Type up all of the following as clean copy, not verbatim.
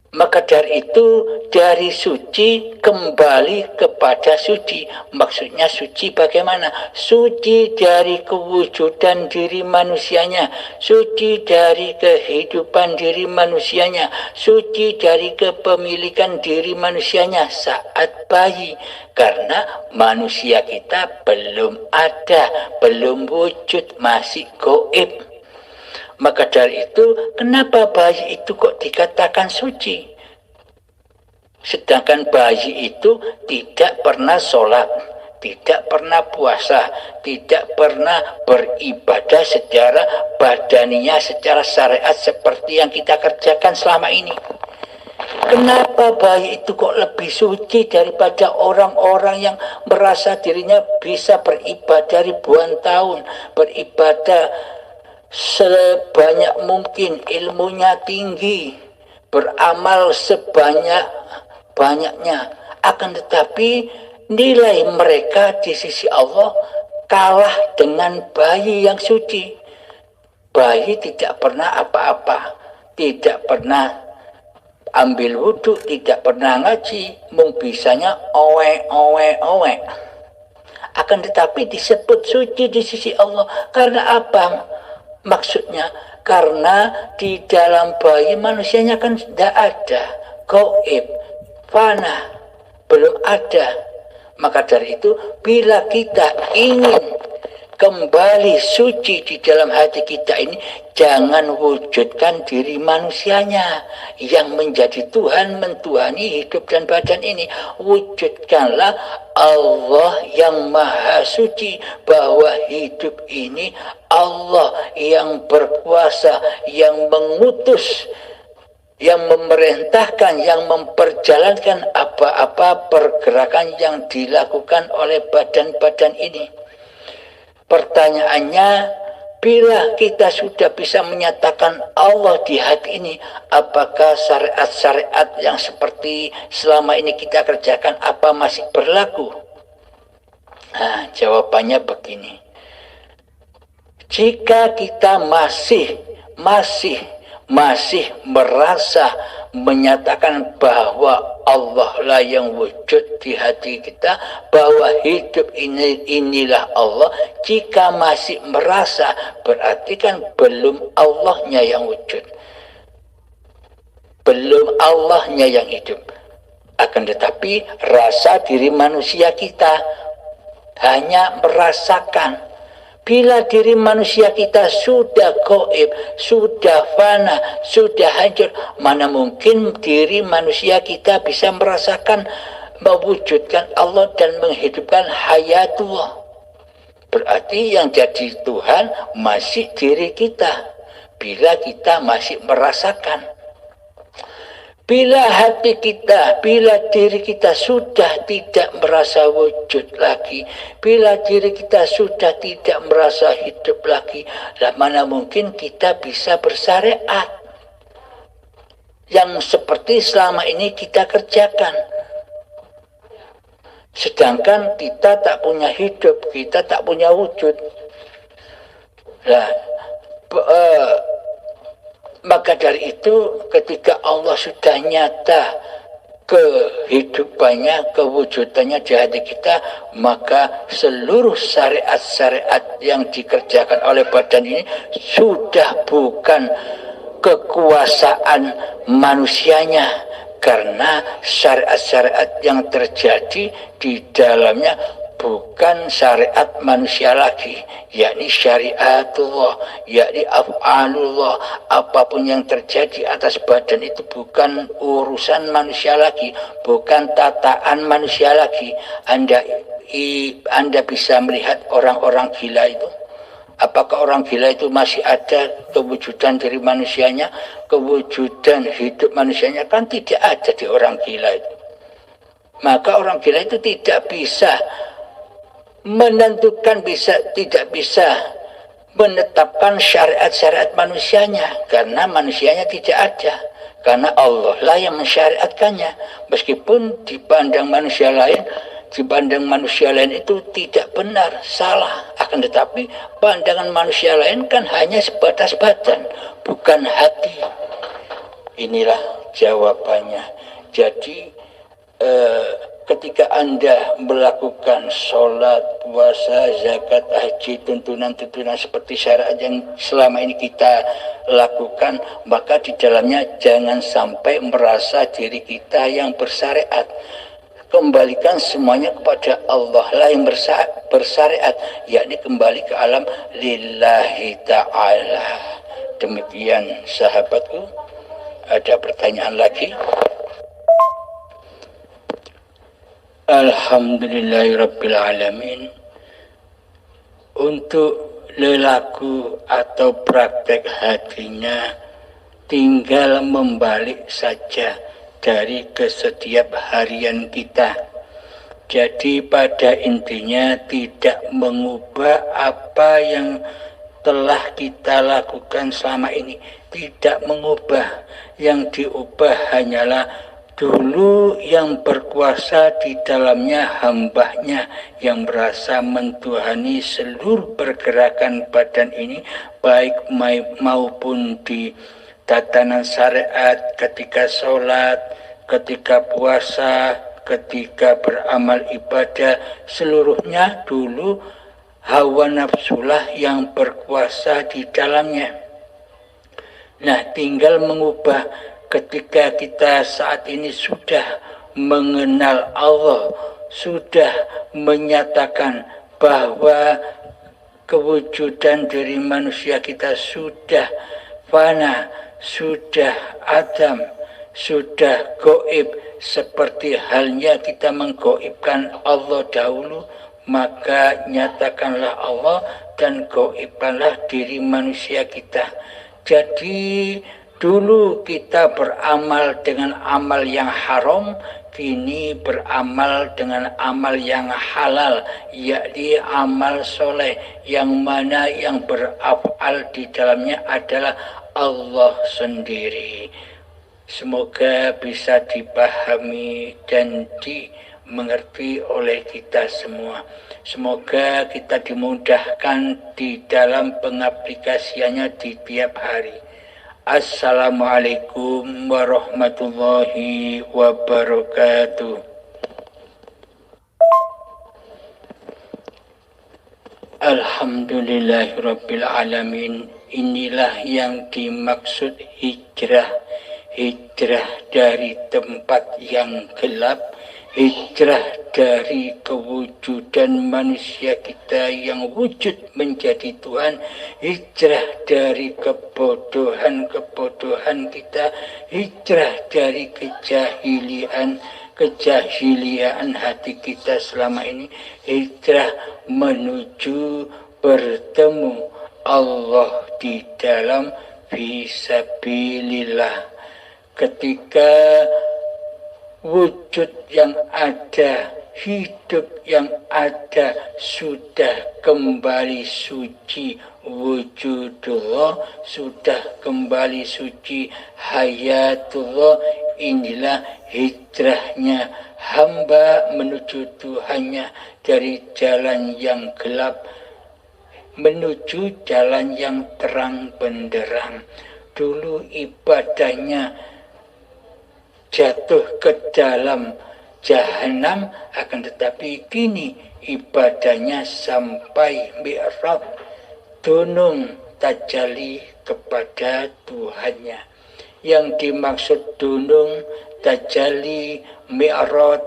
Maka dari itu, dari suci kembali kepada suci. Maksudnya suci bagaimana? Suci dari kewujudan diri manusianya, suci dari kehidupan diri manusianya, suci dari kepemilikan diri manusianya saat bayi. Karena manusia kita belum ada, belum wujud, masih gaib. Maka dari itu, kenapa bayi itu kok dikatakan suci? Sedangkan bayi itu tidak pernah sholat, tidak pernah puasa, tidak pernah beribadah secara badaniah, secara syariat seperti yang kita kerjakan selama ini. Kenapa bayi itu kok lebih suci daripada orang-orang yang merasa dirinya bisa beribadah ribuan tahun, beribadah sebanyak mungkin, ilmunya tinggi, beramal sebanyak-banyaknya. Akan tetapi nilai mereka di sisi Allah kalah dengan bayi yang suci. Bayi tidak pernah apa-apa, tidak pernah ambil wudhu, tidak pernah ngaji, mung bisanya owe. Akan tetapi disebut suci di sisi Allah. Karena apa? Maksudnya karena di dalam bayi manusianya kan tidak ada, gaib, fana, belum ada. Maka dari itu bila kita ingin kembali suci di dalam hati kita ini, jangan wujudkan diri manusianya yang menjadi Tuhan, mentuhani hidup dan badan ini. Wujudkanlah Allah yang maha suci, bahwa hidup ini Allah yang berkuasa, yang mengutus, yang memerintahkan, yang memperjalankan apa-apa pergerakan yang dilakukan oleh badan-badan ini. Pertanyaannya, bila kita sudah bisa menyatakan Allah di hati ini, apakah syariat-syariat yang seperti selama ini kita kerjakan apa masih berlaku? Nah, jawabannya begini. Jika kita masih merasa menyatakan bahwa Allah lah yang wujud di hati kita, bahwa hidup inilah Allah, jika masih merasa, berarti kan belum Allahnya yang wujud, belum Allahnya yang hidup. Akan tetapi rasa diri manusia kita hanya merasakan. Bila diri manusia kita sudah gaib, sudah fana, sudah hancur, mana mungkin diri manusia kita bisa merasakan, mewujudkan Allah dan menghidupkan hayatullah. Berarti yang jadi Tuhan masih diri kita. Bila kita masih merasakan. Bila hati kita, bila diri kita sudah tidak merasa wujud lagi, bila diri kita sudah tidak merasa hidup lagi, lah mana mungkin kita bisa bersyariat yang seperti selama ini kita kerjakan. Sedangkan kita tak punya hidup, kita tak punya wujud. Nah, maka dari itu ketika Allah sudah nyata kehidupannya, kewujudannya di hati kita, maka seluruh syariat-syariat yang dikerjakan oleh badan ini sudah bukan kekuasaan manusianya, karena syariat-syariat yang terjadi di dalamnya bukan syariat manusia lagi, yakni syariatullah, yakni af'alullah. Apapun yang terjadi atas badan itu bukan urusan manusia lagi, bukan tataan manusia lagi. Anda bisa melihat orang-orang gila itu. Apakah orang gila itu masih ada kewujudan dari manusianya, kewujudan hidup manusianya? Kan tidak ada di orang gila itu. Maka orang gila itu tidak bisa menentukan, tidak bisa menetapkan syariat-syariat manusianya, karena manusianya tidak ada, karena Allah lah yang mensyariatkannya. Meskipun dipandang manusia lain itu tidak benar, salah, akan tetapi pandangan manusia lain kan hanya sebatas badan, bukan hati. Inilah jawabannya. Jadi ketika Anda melakukan sholat, puasa, zakat, haji, tuntunan-tuntunan seperti syariat yang selama ini kita lakukan, maka di dalamnya jangan sampai merasa diri kita yang bersyariat. Kembalikan semuanya kepada Allah lah yang bersyariat, yakni kembali ke alam lillahi ta'ala. Demikian sahabatku. Ada pertanyaan lagi? Alhamdulillahirrabbilalamin. Untuk lelaku atau praktek hatinya tinggal membalik saja dari kesetiap harian kita. Jadi pada intinya tidak mengubah apa yang telah kita lakukan selama ini, tidak mengubah. Yang diubah hanyalah dulu yang berkuasa di dalamnya hambanya yang berasa mentuhani seluruh pergerakan badan ini, baik maupun di tatanan syariat, ketika sholat, ketika puasa, ketika beramal ibadah, seluruhnya dulu hawa nafsulah yang berkuasa di dalamnya. Nah, tinggal mengubah ketika kita saat ini sudah mengenal Allah, sudah menyatakan bahwa kewujudan dari manusia kita sudah fana, sudah adam, sudah goib, seperti halnya kita menggoibkan Allah dahulu, maka nyatakanlah Allah dan goibkanlah diri manusia kita. Jadi dulu kita beramal dengan amal yang haram, kini beramal dengan amal yang halal, yakni amal soleh, yang mana yang berafal di dalamnya adalah Allah sendiri. Semoga bisa dipahami dan dimengerti oleh kita semua. Semoga kita dimudahkan di dalam pengaplikasiannya di tiap hari. Assalamualaikum warahmatullahi wabarakatuh. Alhamdulillahirabbil alamin. Inilah yang dimaksud hijrah. Hijrah dari tempat yang gelap, hijrah dari kewujudan manusia kita yang wujud menjadi Tuhan, hijrah dari kebodohan kita, hijrah dari kejahilian hati kita selama ini, hijrah menuju bertemu Allah di dalam fisabilillah. Ketika wujud yang ada, hidup yang ada sudah kembali suci wujudullah, sudah kembali suci hayatullah, inilah hijrahnya hamba menuju Tuhannya dari jalan yang gelap menuju jalan yang terang benderang. Dulu ibadahnya jatuh ke dalam jahanam, akan tetapi kini ibadahnya sampai mi'raj, dunung tajalli kepada Tuhannya. Yang dimaksud dunung, tajalli, mi'raj,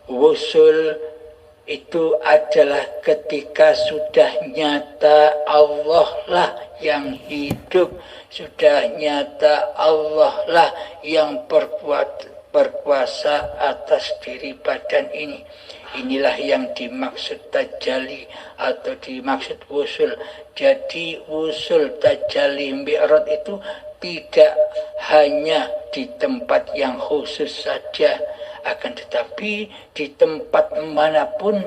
wusul itu adalah ketika sudah nyata Allah lah yang hidup, sudah nyata Allah lah yang berkuasa atas diri badan ini. Inilah yang dimaksud tajalli atau dimaksud wusul. Jadi wusul, tajalli, mi'raj itu tidak hanya di tempat yang khusus saja, akan tetapi di tempat manapun,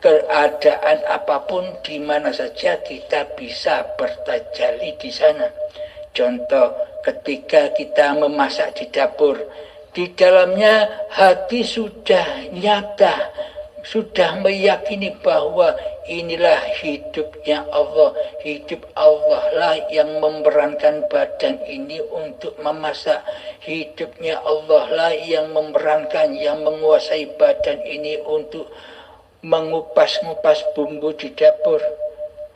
keadaan apapun, di mana saja kita bisa bertajalli di sana. Contoh, ketika kita memasak di dapur, di dalamnya hati sudah nyata sudah meyakini bahwa inilah hidupnya Allah. Hidup Allah lah yang memerankan badan ini untuk memasak. Hidupnya Allah lah yang memerankan, yang menguasai badan ini untuk mengupas-ngupas bumbu di dapur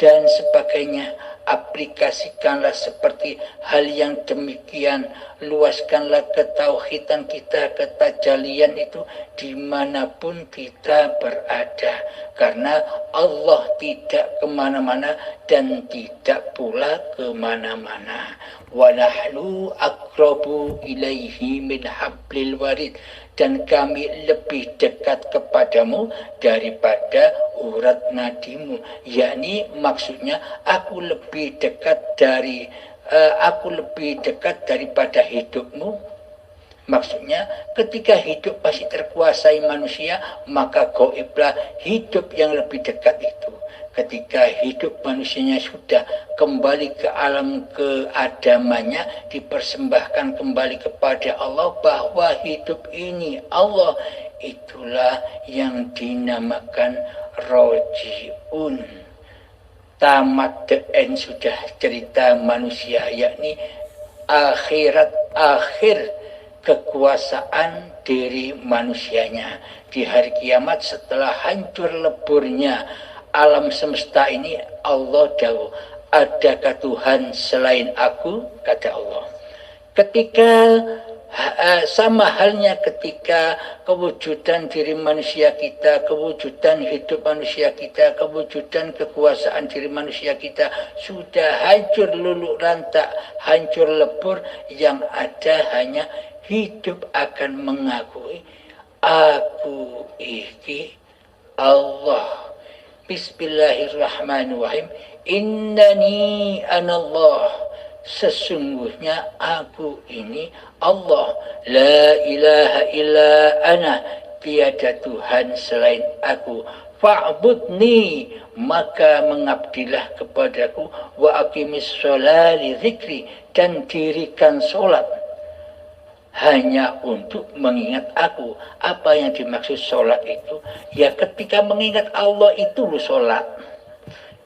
dan sebagainya. Aplikasikanlah seperti hal yang demikian. Luaskanlah ketauhidan kita, ketajalian itu dimanapun kita berada. Karena Allah tidak kemana-mana dan tidak pula kemana-mana. Wa nahnu aqrabu ilaihi min hablil warid. Dan kami lebih dekat kepadamu daripada urat nadimu. Yakni maksudnya aku lebih dekat daripada hidupmu. Maksudnya ketika hidup masih terkuasai manusia, maka gaiblah hidup yang lebih dekat itu. Ketika hidup manusianya sudah kembali ke alam keadamannya, dipersembahkan kembali kepada Allah, bahwa hidup ini Allah, itulah yang dinamakan rojiun. Tamat the end sudah cerita manusia, yakni akhirat, akhir kekuasaan diri manusianya. Di hari kiamat setelah hancur leburnya alam semesta ini, Allah dawuh, adakah Tuhan selain aku? Kata Allah. Ketika sama halnya ketika kewujudan diri manusia kita, kewujudan hidup manusia kita, kewujudan kekuasaan diri manusia kita sudah hancur luluh lantak, hancur lebur, yang ada hanya hidup akan mengakui aku iki Allah. Bismillahirrahmanirrahim. Innani anallah. Sesungguhnya aku ini Allah. La ilaha illa ana. Tiada Tuhan selain aku. Fa'budni, maka mengabdilah kepadaku. Wa aqimis sholali zikri, dan dirikan sholat hanya untuk mengingat aku. Apa yang dimaksud sholat itu? Ya ketika mengingat Allah itu sholat.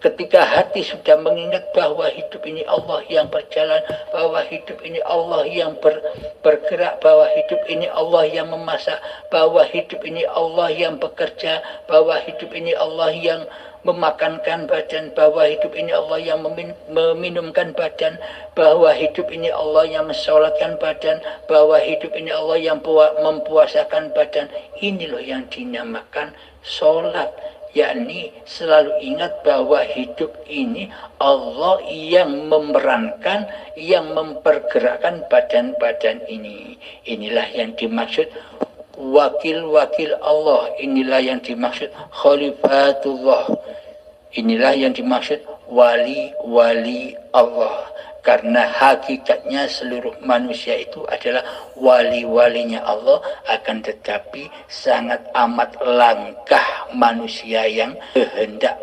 Ketika hati sudah mengingat bahwa hidup ini Allah yang berjalan, bahwa hidup ini Allah yang bergerak, bahwa hidup ini Allah yang memasak, bahwa hidup ini Allah yang bekerja, bahwa hidup ini Allah yang memakankan badan, bahwa hidup ini Allah yang meminumkan badan, bahwa hidup ini Allah yang mensolatkan badan, bahwa hidup ini Allah yang mempuasakan badan. Ini loh yang dinamakan sholat. Yakni selalu ingat bahwa hidup ini Allah yang memerankan, yang mempergerakkan badan-badan ini. Inilah yang dimaksud wakil-wakil Allah. Inilah yang dimaksud khalifatullah. Inilah yang dimaksud wali-wali Allah. Karena hakikatnya seluruh manusia itu adalah wali-walinya Allah, akan tetapi sangat amat langkah manusia yang hendak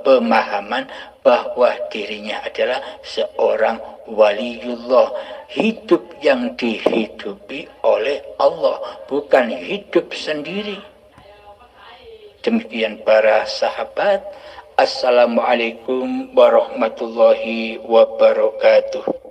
pemahaman bahwa dirinya adalah seorang waliullah. Hidup yang dihidupi oleh Allah, bukan hidup sendiri. Demikian para sahabat. Assalamualaikum warahmatullahi wabarakatuh.